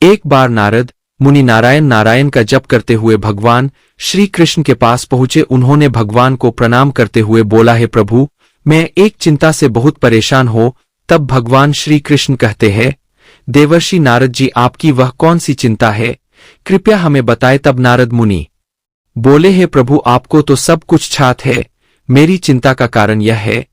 एक बार नारद मुनि नारायण नारायण का जप करते हुए भगवान श्री कृष्ण के पास पहुंचे। उन्होंने भगवान को प्रणाम करते हुए बोला, हे प्रभु, मैं एक चिंता से बहुत परेशान हो। तब भगवान श्री कृष्ण कहते हैं, देवर्षि नारद जी, आपकी वह कौन सी चिंता है, कृपया हमें बताएं। तब नारद मुनि बोले, हे प्रभु, आपको तो सब कुछ छात है। मेरी चिंता का कारण यह है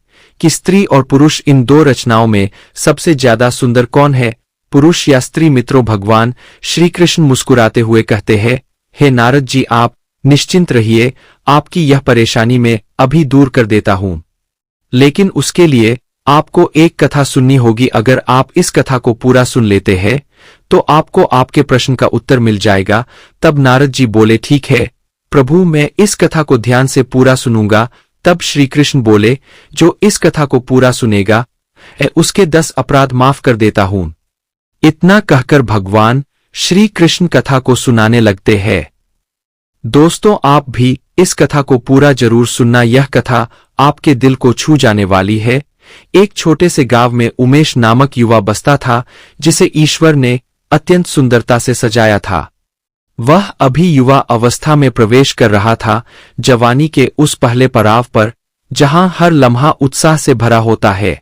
कि स्त्री और पुरुष, इन दो रचनाओं में सबसे ज्यादा सुंदर कौन है, पुरुष या स्त्री? मित्रों, भगवान श्री कृष्ण मुस्कुराते हुए कहते हैं, हे नारद जी, आप निश्चिंत रहिए, आपकी यह परेशानी मैं अभी दूर कर देता हूं। लेकिन उसके लिए आपको एक कथा सुननी होगी। अगर आप इस कथा को पूरा सुन लेते हैं तो आपको आपके प्रश्न का उत्तर मिल जाएगा। तब नारद जी बोले, ठीक है प्रभु, मैं इस कथा को ध्यान से पूरा सुनूंगा। तब श्री कृष्ण बोले, जो इस कथा को पूरा सुनेगा उसके 10 अपराध माफ कर देता हूं। इतना कहकर भगवान श्री कृष्ण कथा को सुनाने लगते हैं। दोस्तों, आप भी इस कथा को पूरा जरूर सुनना। यह कथा आपके दिल को छू जाने वाली है। एक छोटे से गांव में उमेश नामक युवा बसता था, जिसे ईश्वर ने अत्यंत सुंदरता से सजाया था। वह अभी युवा अवस्था में प्रवेश कर रहा था, जवानी के उस पहले पड़ाव पर जहां हर लम्हा उत्साह से भरा होता है।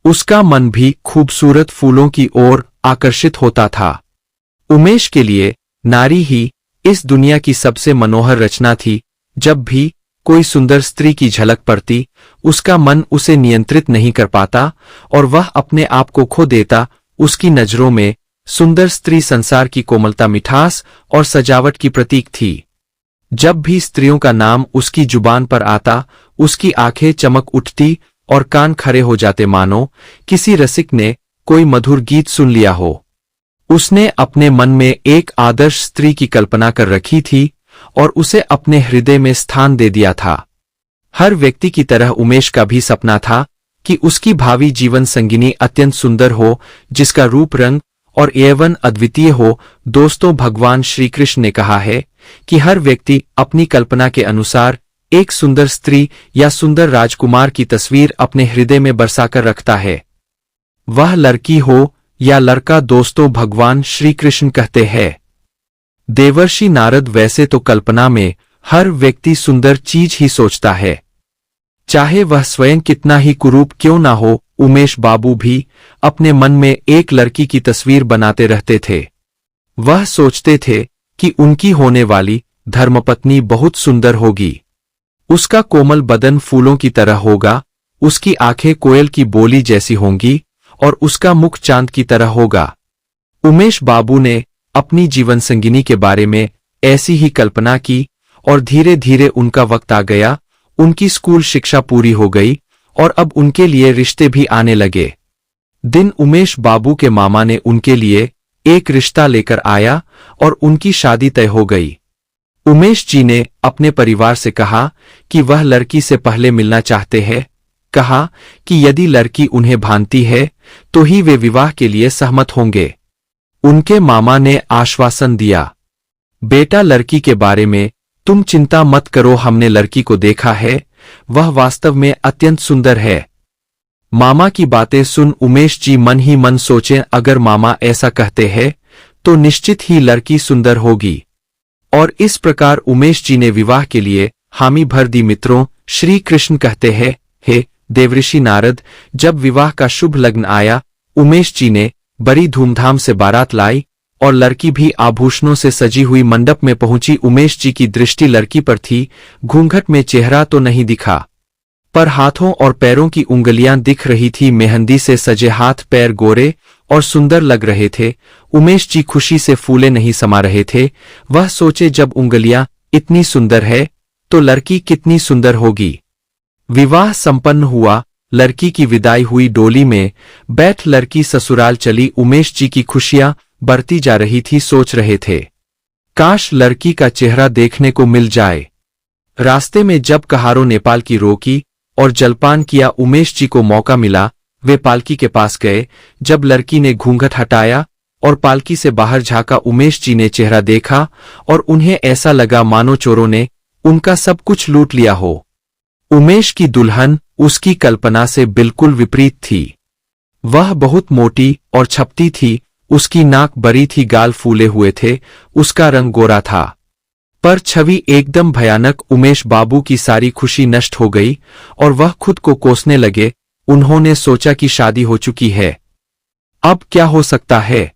उसका मन भी खूबसूरत फूलों की ओर आकर्षित होता था। उमेश के लिए नारी ही इस दुनिया की सबसे मनोहर रचना थी। जब भी कोई सुंदर स्त्री की झलक पड़ती, उसका मन उसे नियंत्रित नहीं कर पाता और वह अपने आप को खो देता। उसकी नजरों में सुंदर स्त्री संसार की कोमलता, मिठास और सजावट की प्रतीक थी। जब भी स्त्रियों का नाम उसकी जुबान पर आता, उसकी आंखें चमक उठती और कान खड़े हो जाते, मानो किसी रसिक ने कोई मधुर गीत सुन लिया हो। उसने अपने मन में एक आदर्श स्त्री की कल्पना कर रखी थी और उसे अपने हृदय में स्थान दे दिया था। हर व्यक्ति की तरह उमेश का भी सपना था कि उसकी भावी जीवन संगिनी अत्यंत सुंदर हो, जिसका रूप, रंग और यौवन अद्वितीय हो। दोस्तों, भगवान श्री कृष्ण ने कहा है कि हर व्यक्ति अपनी कल्पना के अनुसार एक सुंदर स्त्री या सुंदर राजकुमार की तस्वीर अपने हृदय में बरसाकर रखता है, वह लड़की हो या लड़का। दोस्तों, भगवान श्री कृष्ण कहते हैं, देवर्षि नारद, वैसे तो कल्पना में हर व्यक्ति सुंदर चीज ही सोचता है, चाहे वह स्वयं कितना ही कुरूप क्यों ना हो। उमेश बाबू भी अपने मन में एक लड़की की तस्वीर बनाते रहते थे। वह सोचते थे कि उनकी होने वाली धर्मपत्नी बहुत सुंदर होगी। उसका कोमल बदन फूलों की तरह होगा, उसकी आंखें कोयल की बोली जैसी होंगी और उसका मुख चांद की तरह होगा। उमेश बाबू ने अपनी जीवन संगिनी के बारे में ऐसी ही कल्पना की और धीरे धीरे उनका वक्त आ गया। उनकी स्कूल शिक्षा पूरी हो गई और अब उनके लिए रिश्ते भी आने लगे। दिन उमेश बाबू के मामा ने उनके लिए एक रिश्ता लेकर आया और उनकी शादी तय हो गई। उमेश जी ने अपने परिवार से कहा कि वह लड़की से पहले मिलना चाहते हैं। कहा कि यदि लड़की उन्हें भांति है तो ही वे विवाह के लिए सहमत होंगे। उनके मामा ने आश्वासन दिया, बेटा, लड़की के बारे में तुम चिंता मत करो, हमने लड़की को देखा है, वह वास्तव में अत्यंत सुंदर है। मामा की बातें सुन उमेश जी मन ही मन सोचे, अगर मामा ऐसा कहते हैं तो निश्चित ही लड़की सुंदर होगी। और इस प्रकार उमेश जी ने विवाह के लिए हामी भर दी। मित्रों, श्री कृष्ण कहते हैं, हे देवर्षि नारद, जब विवाह का शुभ लग्न आया, उमेश जी ने बड़ी धूमधाम से बारात लाई और लड़की भी आभूषणों से सजी हुई मंडप में पहुंची। उमेश जी की दृष्टि लड़की पर थी। घूंघट में चेहरा तो नहीं दिखा, पर हाथों और पैरों की उंगलियां दिख रही थी। मेहंदी से सजे हाथ पैर गोरे और सुंदर लग रहे थे। उमेश जी खुशी से फूले नहीं समा रहे थे। वह सोचे, जब उंगलियां इतनी सुंदर है तो लड़की कितनी सुंदर होगी। विवाह संपन्न हुआ। लड़की की विदाई हुई। डोली में बैठ लड़की ससुराल चली। उमेश जी की खुशियां बढ़ती जा रही थी। सोच रहे थे, काश लड़की का चेहरा देखने को मिल जाए। रास्ते में जब कहारों ने पालकी रोकी और जलपान किया, उमेश जी को मौका मिला। वे पालकी के पास गए। जब लड़की ने घूंघट हटाया और पालकी से बाहर झांका, उमेश जी ने चेहरा देखा और उन्हें ऐसा लगा मानो चोरों ने उनका सब कुछ लूट लिया हो। उमेश की दुल्हन उसकी कल्पना से बिल्कुल विपरीत थी। वह बहुत मोटी और छपटी थी। उसकी नाक बड़ी थी, गाल फूले हुए थे, उसका रंग गोरा था। पर छवि एकदम भयानक। उमेश बाबू की सारी खुशी नष्ट हो गई और वह खुद को कोसने लगे। उन्होंने सोचा कि शादी हो चुकी है, अब क्या हो सकता है,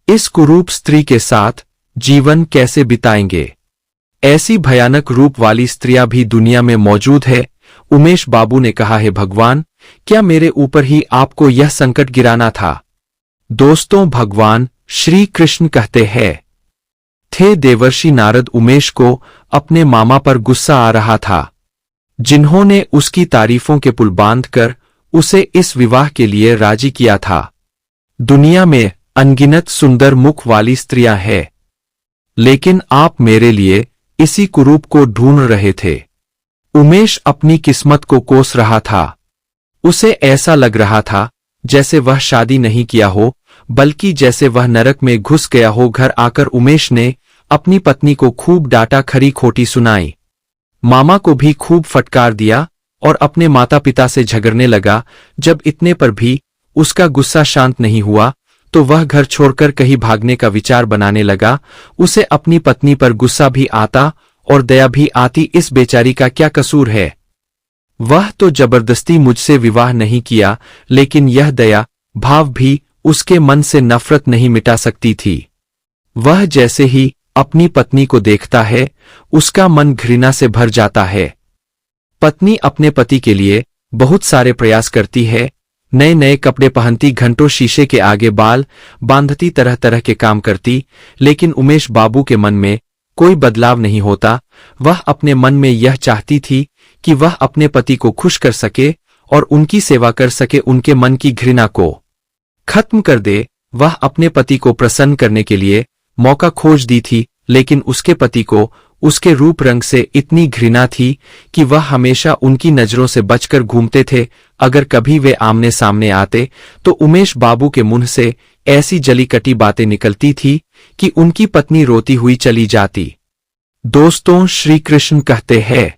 इस कुरूप स्त्री के साथ जीवन कैसे बिताएंगे। ऐसी भयानक रूप वाली स्त्रियां भी दुनिया में मौजूद है। उमेश बाबू ने कहा, है भगवान, क्या मेरे ऊपर ही आपको यह संकट गिराना था। दोस्तों, भगवान श्री कृष्ण कहते हैं थे देवर्षि नारद उमेश को अपने मामा पर गुस्सा आ रहा था, जिन्होंने उसकी तारीफों के पुल बांधकर उसे इस विवाह के लिए राजी किया था। दुनिया में अनगिनत सुंदर मुख वाली स्त्रियां हैं, लेकिन आप मेरे लिए इसी कुरूप को ढूंढ रहे थे। उमेश अपनी किस्मत को कोस रहा था। उसे ऐसा लग रहा था जैसे वह शादी नहीं किया हो, बल्कि जैसे वह नरक में घुस गया हो। घर आकर उमेश ने अपनी पत्नी को खूब डांटा, खरी खोटी सुनाई, मामा को भी खूब फटकार दिया और अपने माता पिता से झगड़ने लगा। जब इतने पर भी उसका गुस्सा शांत नहीं हुआ तो वह घर छोड़कर कहीं भागने का विचार बनाने लगा। उसे अपनी पत्नी पर गुस्सा भी आता और दया भी आती। इस बेचारी का क्या कसूर है, वह तो जबरदस्ती मुझसे विवाह नहीं किया, लेकिन यह दया भाव भी उसके मन से नफरत नहीं मिटा सकती थी। वह जैसे ही अपनी पत्नी को देखता है, उसका मन घृणा से भर जाता है। पत्नी अपने पति के लिए बहुत सारे प्रयास करती है, नए नए कपड़े पहनती, घंटों शीशे के आगे बाल बांधती, तरह तरह के काम करती, लेकिन उमेश बाबू के मन में कोई बदलाव नहीं होता। वह अपने मन में यह चाहती थी कि वह अपने पति को खुश कर सके और उनकी सेवा कर सके, उनके मन की घृणा को खत्म कर दे। वह अपने पति को प्रसन्न करने के लिए मौका खोज दी थी, लेकिन उसके पति को उसके रूप रंग से इतनी घृणा थी कि वह हमेशा उनकी नजरों से बचकर घूमते थे। अगर कभी वे आमने सामने आते तो उमेश बाबू के मुंह से ऐसी जली कटी बातें निकलती थी कि उनकी पत्नी रोती हुई चली जाती। दोस्तों, श्री कृष्ण कहते हैं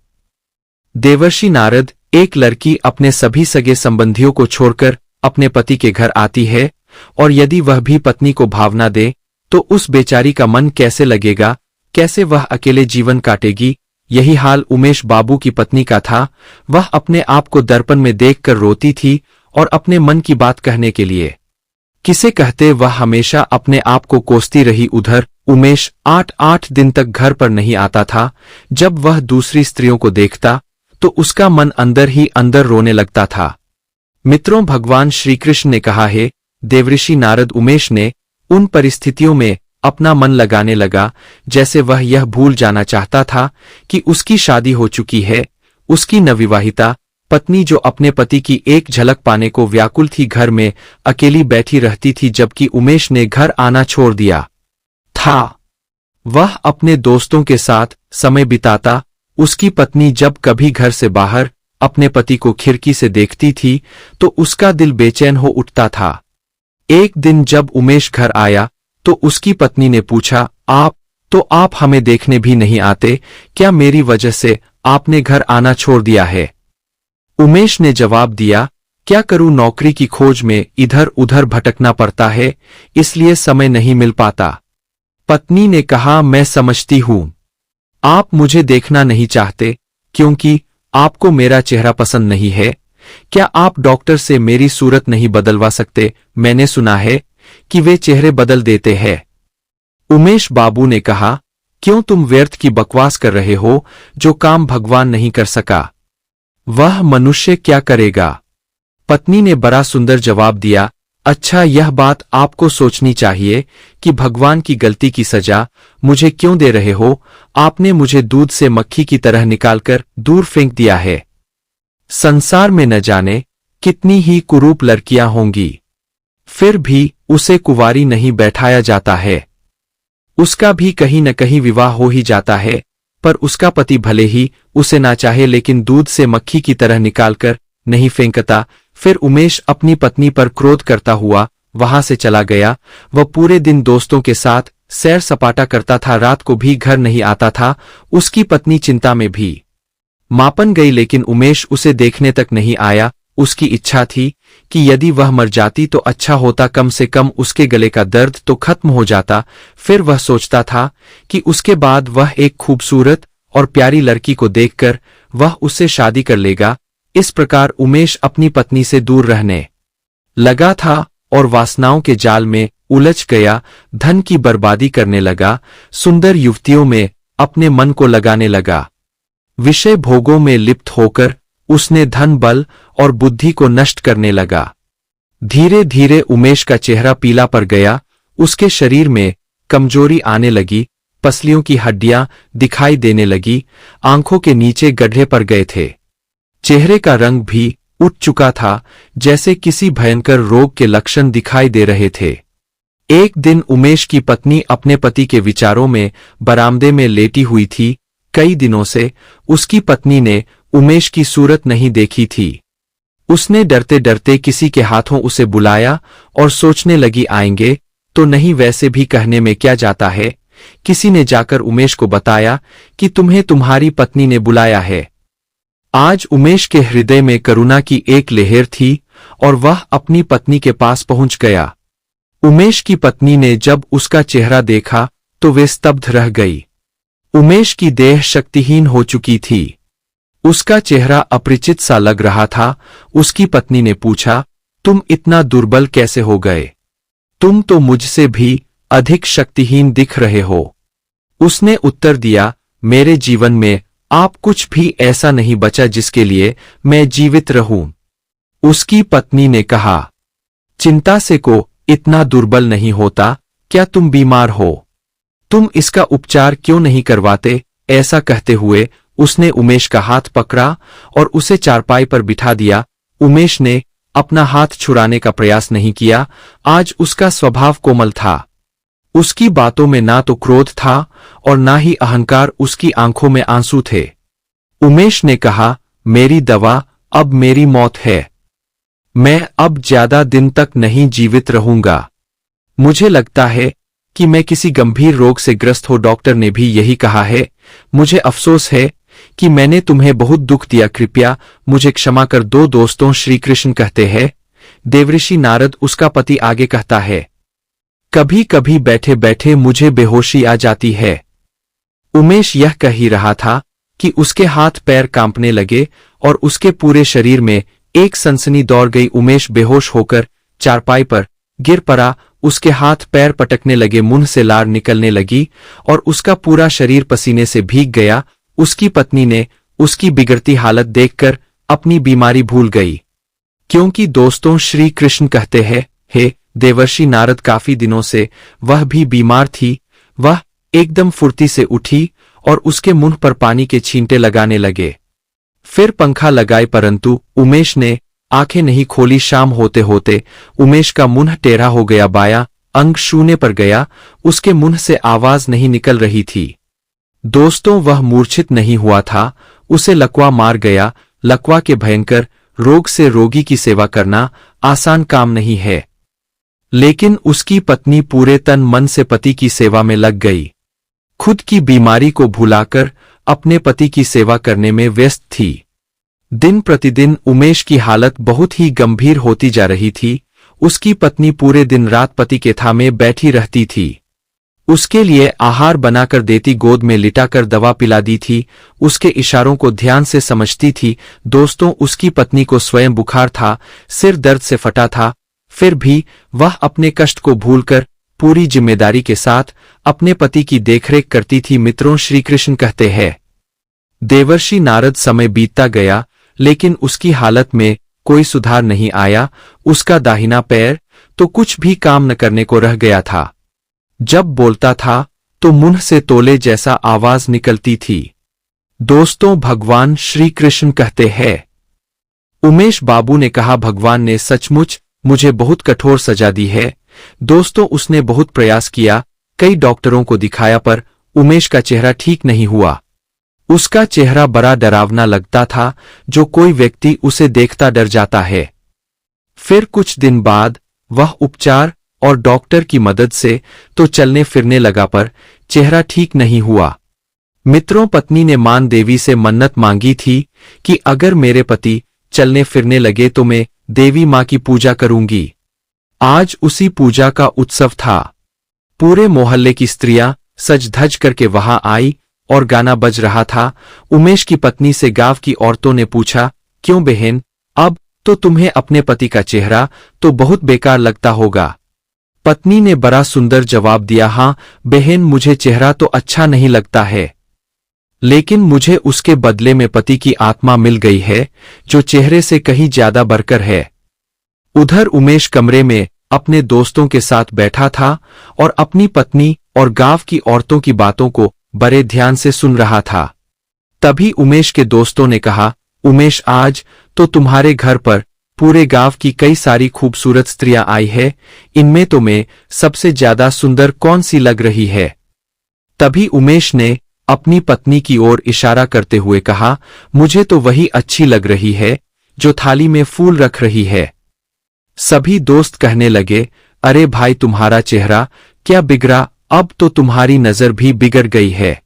देवर्षि नारद, एक लड़की अपने सभी सगे संबंधियों को छोड़कर अपने पति के घर आती है और यदि वह भी पत्नी को भावना दे तो उस बेचारी का मन कैसे लगेगा, कैसे वह अकेले जीवन काटेगी। यही हाल उमेश बाबू की पत्नी का था। वह अपने आप को दर्पण में देखकर रोती थी और अपने मन की बात कहने के लिए किसे कहते वह हमेशा अपने आप को कोसती रही। उधर उमेश 8-8 दिन तक घर पर नहीं आता था। जब वह दूसरी स्त्रियों को देखता तो उसका मन अंदर ही अंदर रोने लगता था। मित्रों, भगवान श्री कृष्ण ने कहा है देवर्षि नारद, उमेश ने उन परिस्थितियों में अपना मन लगाने लगा जैसे वह यह भूल जाना चाहता था कि उसकी शादी हो चुकी है। उसकी नवविवाहिता पत्नी जो अपने पति की एक झलक पाने को व्याकुल थी, घर में अकेली बैठी रहती थी। जबकि उमेश ने घर आना छोड़ दिया था, वह अपने दोस्तों के साथ समय बिताता। उसकी पत्नी जब कभी घर से बाहर अपने पति को खिड़की से देखती थी तो उसका दिल बेचैन हो उठता था। एक दिन जब उमेश घर आया तो उसकी पत्नी ने पूछा, आप हमें देखने भी नहीं आते, क्या मेरी वजह से आपने घर आना छोड़ दिया है। उमेश ने जवाब दिया, क्या करूं, नौकरी की खोज में इधर उधर भटकना पड़ता है, इसलिए समय नहीं मिल पाता। पत्नी ने कहा, मैं समझती हूं आप मुझे देखना नहीं चाहते क्योंकि आपको मेरा चेहरा पसंद नहीं है। क्या आप डॉक्टर से मेरी सूरत नहीं बदलवा सकते, मैंने सुना है कि वे चेहरे बदल देते हैं। उमेश बाबू ने कहा, क्यों तुम व्यर्थ की बकवास कर रहे हो, जो काम भगवान नहीं कर सका वह मनुष्य क्या करेगा। पत्नी ने बड़ा सुंदर जवाब दिया, अच्छा, यह बात आपको सोचनी चाहिए कि भगवान की गलती की सजा मुझे क्यों दे रहे हो। आपने मुझे दूध से मक्खी की तरह निकालकर दूर फेंक दिया है। संसार में न जाने कितनी ही कुरूप लड़कियां होंगी, फिर भी उसे कुंवारी नहीं बैठाया जाता है। उसका भी कहीं न कहीं विवाह हो ही जाता है, पर उसका पति भले ही उसे ना चाहे लेकिन दूध से मक्खी की तरह निकालकर नहीं फेंकता। फिर उमेश अपनी पत्नी पर क्रोध करता हुआ वहां से चला गया। वह पूरे दिन दोस्तों के साथ सैर सपाटा करता था, रात को भी घर नहीं आता था। उसकी पत्नी चिंता में भी मापन गई, लेकिन उमेश उसे देखने तक नहीं आया। उसकी इच्छा थी कि यदि वह मर जाती तो अच्छा होता, कम से कम उसके गले का दर्द तो खत्म हो जाता। फिर वह सोचता था कि उसके बाद वह एक खूबसूरत और प्यारी लड़की को देखकर वह उससे शादी कर लेगा। इस प्रकार उमेश अपनी पत्नी से दूर रहने लगा था और वासनाओं के जाल में उलझ गया, धन की बर्बादी करने लगा, सुंदर युवतियों में अपने मन को लगाने लगा। विषय भोगों में लिप्त होकर उसने धन, बल और बुद्धि को नष्ट करने लगा। धीरे धीरे उमेश का चेहरा पीला पड़ गया, उसके शरीर में कमजोरी आने लगी, पसलियों की हड्डियां दिखाई देने लगी, आंखों के नीचे गड्ढे पड़ गए थे। चेहरे का रंग भी उठ चुका था, जैसे किसी भयंकर रोग के लक्षण दिखाई दे रहे थे। एक दिन उमेश की पत्नी अपने पति के विचारों में बरामदे में लेटी हुई थी। कई दिनों से उसकी पत्नी ने उमेश की सूरत नहीं देखी थी। उसने डरते डरते किसी के हाथों उसे बुलाया और सोचने लगी, आएंगे तो नहीं, वैसे भी कहने में क्या जाता है। किसी ने जाकर उमेश को बताया कि तुम्हें तुम्हारी पत्नी ने बुलाया है। आज उमेश के हृदय में करुणा की एक लहर थी और वह अपनी पत्नी के पास पहुंच गया। उमेश की पत्नी ने जब उसका चेहरा देखा तो वे स्तब्ध रह गई। उमेश की देह शक्तिहीन हो चुकी थी, उसका चेहरा अपरिचित सा लग रहा था। उसकी पत्नी ने पूछा, तुम इतना दुर्बल कैसे हो गए? तुम तो मुझसे भी अधिक शक्तिहीन दिख रहे हो। उसने उत्तर दिया, मेरे जीवन में आप कुछ भी ऐसा नहीं बचा जिसके लिए मैं जीवित रहूं। उसकी पत्नी ने कहा, चिंता से को इतना दुर्बल नहीं होता, क्या तुम बीमार हो? तुम इसका उपचार क्यों नहीं करवाते? ऐसा कहते हुए उसने उमेश का हाथ पकड़ा और उसे चारपाई पर बिठा दिया। उमेश ने अपना हाथ छुड़ाने का प्रयास नहीं किया। आज उसका स्वभाव कोमल था, उसकी बातों में ना तो क्रोध था और ना ही अहंकार, उसकी आंखों में आंसू थे। उमेश ने कहा, मेरी दवा अब मेरी मौत है। मैं अब ज्यादा दिन तक नहीं जीवित रहूंगा। मुझे लगता है कि मैं किसी गंभीर रोग से ग्रस्त हो। डॉक्टर ने भी यही कहा है। मुझे अफसोस है कि मैंने तुम्हें बहुत दुख दिया, कृपया मुझे क्षमा कर दो। दोस्तों, श्री कृष्ण कहते हैं, देवर्षि नारद उसका पति आगे कहता है, कभी कभी बैठे बैठे मुझे बेहोशी आ जाती है। उमेश यह कह ही रहा था कि उसके हाथ पैर कांपने लगे और उसके पूरे शरीर में एक सनसनी दौड़ गई। उमेश बेहोश होकर चारपाई पर गिर पड़ा, उसके हाथ पैर पटकने लगे, मुंह से लार निकलने लगी और उसका पूरा शरीर पसीने से भीग गया। उसकी पत्नी ने उसकी बिगड़ती हालत देखकर अपनी बीमारी भूल गई, क्योंकि दोस्तों श्री कृष्ण कहते हैं, हे देवर्षि नारद, काफी दिनों से वह भी बीमार थी। वह एकदम फुर्ती से उठी और उसके मुंह पर पानी के छींटे लगाने लगे। फिर पंखा लगाए, परंतु उमेश ने आंखें नहीं खोली। शाम होते होते उमेश का मुंह टेढ़ा हो गया, बायां अंग शून्य पर गया, उसके मुंह से आवाज नहीं निकल रही थी। दोस्तों, वह मूर्छित नहीं हुआ था, उसे लकवा मार गया। लकवा के भयंकर रोग से रोगी की सेवा करना आसान काम नहीं है, लेकिन उसकी पत्नी पूरे तन मन से पति की सेवा में लग गई। खुद की बीमारी को भुलाकर अपने पति की सेवा करने में व्यस्त थी। दिन प्रतिदिन उमेश की हालत बहुत ही गंभीर होती जा रही थी। उसकी पत्नी पूरे दिन रात पति के थामे बैठी रहती थी, उसके लिए आहार बनाकर देती, गोद में लिटाकर दवा पिला दी थी, उसके इशारों को ध्यान से समझती थी। दोस्तों, उसकी पत्नी को स्वयं बुखार था, सिर दर्द से फटा था, फिर भी वह अपने कष्ट को भूलकर पूरी जिम्मेदारी के साथ अपने पति की देखरेख करती थी। मित्रों, श्री कृष्ण कहते हैं, देवर्षि नारद, समय बीतता गया लेकिन उसकी हालत में कोई सुधार नहीं आया। उसका दाहिना पैर तो कुछ भी काम न करने को रह गया था। जब बोलता था तो मुंह से तोले जैसा आवाज निकलती थी। दोस्तों, भगवान श्री कृष्ण कहते हैं, उमेश बाबू ने कहा, भगवान ने सचमुच मुझे बहुत कठोर सजा दी है। दोस्तों, उसने बहुत प्रयास किया, कई डॉक्टरों को दिखाया, पर उमेश का चेहरा ठीक नहीं हुआ। उसका चेहरा बड़ा डरावना लगता था, जो कोई व्यक्ति उसे देखता डर जाता है। फिर कुछ दिन बाद वह उपचार और डॉक्टर की मदद से तो चलने फिरने लगा, पर चेहरा ठीक नहीं हुआ। मित्रों, पत्नी ने मान देवी से मन्नत मांगी थी कि अगर मेरे पति चलने फिरने लगे तो मैं देवी माँ की पूजा करूंगी। आज उसी पूजा का उत्सव था। पूरे मोहल्ले की स्त्रियां सज धज करके वहां आई और गाना बज रहा था। उमेश की पत्नी से गांव की औरतों ने पूछा, क्यों बहन, अब तो तुम्हें अपने पति का चेहरा तो बहुत बेकार लगता होगा। पत्नी ने बड़ा सुंदर जवाब दिया, हाँ बहन, मुझे चेहरा तो अच्छा नहीं लगता है, लेकिन मुझे उसके बदले में पति की आत्मा मिल गई है जो चेहरे से कहीं ज्यादा बढ़कर है। उधर उमेश कमरे में अपने दोस्तों के साथ बैठा था और अपनी पत्नी और गांव की औरतों की बातों को बड़े ध्यान से सुन रहा था। तभी उमेश के दोस्तों ने कहा, उमेश, आज तो तुम्हारे घर पर पूरे गांव की कई सारी खूबसूरत स्त्रियां आई है, इनमें तुम्हें सबसे ज्यादा सुंदर कौन सी लग रही है? तभी उमेश ने अपनी पत्नी की ओर इशारा करते हुए कहा, मुझे तो वही अच्छी लग रही है जो थाली में फूल रख रही है। सभी दोस्त कहने लगे, अरे भाई, तुम्हारा चेहरा क्या बिगड़ा, अब तो तुम्हारी नजर भी बिगड़ गई है।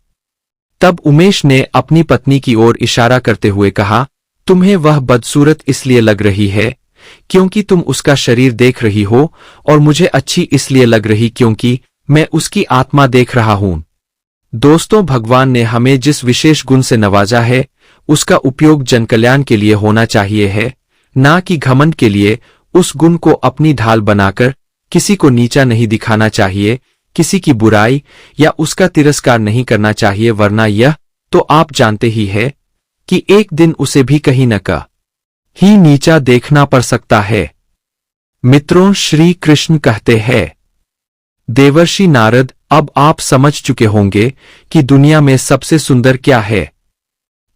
तब उमेश ने अपनी पत्नी की ओर इशारा करते हुए कहा, तुम्हें वह बदसूरत इसलिए लग रही है क्योंकि तुम उसका शरीर देख रही हो, और मुझे अच्छी इसलिए लग रही क्योंकि मैं उसकी आत्मा देख रहा हूं। दोस्तों, भगवान ने हमें जिस विशेष गुण से नवाजा है उसका उपयोग जनकल्याण के लिए होना चाहिए है, ना कि घमंड के लिए। उस गुण को अपनी ढाल बनाकर किसी को नीचा नहीं दिखाना चाहिए, किसी की बुराई या उसका तिरस्कार नहीं करना चाहिए, वरना यह तो आप जानते ही है कि एक दिन उसे भी कहीं न कहीं नीचा देखना पड़ सकता है। मित्रों, श्री कृष्ण कहते हैं, देवर्षि नारद, अब आप समझ चुके होंगे कि दुनिया में सबसे सुंदर क्या है।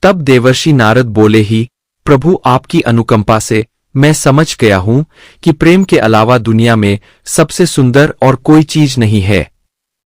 तब देवर्षि नारद बोले, ही प्रभु, आपकी अनुकंपा से मैं समझ गया हूं कि प्रेम के अलावा दुनिया में सबसे सुंदर और कोई चीज नहीं है।